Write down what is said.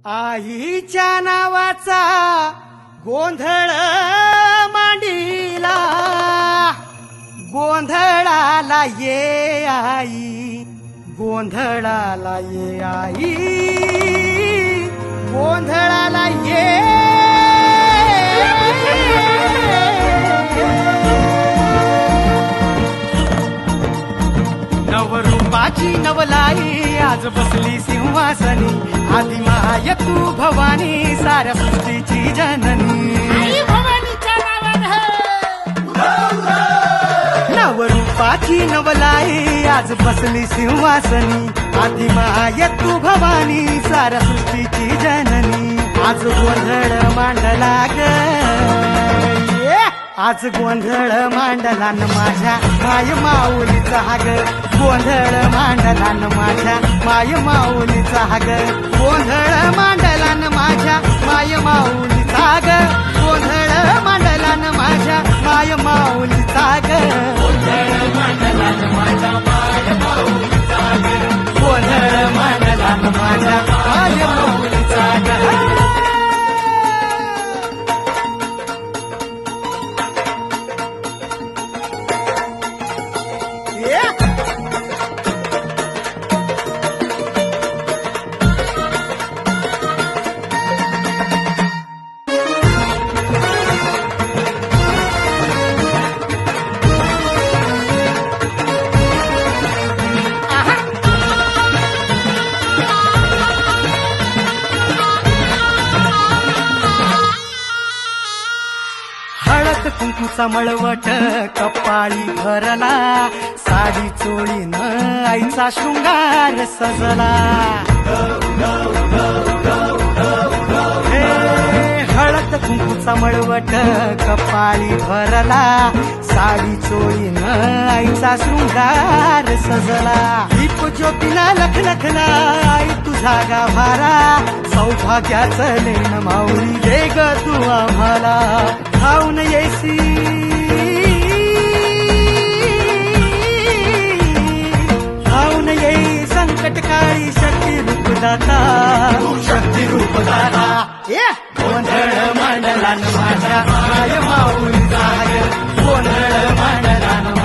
आईच्या नावाचा गोंधळ मांडीला, गोंधळाला ये आई, गोंधळाला ये आई, गोंधळाला ये. नवरूपाची नवलाई आज बसली सिंहासनी, आधी माय तू भवानी साऱ्या सृष्टीची जननी. नवरूपाची नवलाई आज बसली सिंहासनी, आधी माय तू भवानी साऱ्या सृष्टीची जननी. आज गोंधळ मांडला ग, आज गोंधळ मांडला न माझ्या माय माऊलीचा हाग, गोंधळ मांडला न माझ्या माय माऊलीचा हाग, गोंधळ मांडला न माझ्या माय माऊलीचा हाग, गोंधळ मांडला न माझ्या माय माऊलीचा हाग, गोंधळ मांडला न माझ्या माय माऊलीचा हाग, गोंधळ मांडला न माझ्या माय माऊलीचा हाग. कुंकूचा मळवट कपाळी भरला, साडी चोळीनं आईचा शृंगार सजला. हळद कुंकूचा मळवट कपाळी भरला, साडी चोळीनं आईचा शृंगार सजला. दीप ज्योतीला लखलखला आई तुझा गाभारा, सौभाग्याचं लेण माऊली दे ग तू आम्हाला. खाऊन येसी खाऊन येई संकट काळी शक्ती रूपदाता, शक्ती रूपदाता. गोंधळ मांडला न माझ्या माय माऊलीचा हाग, गोंधळ मांडला न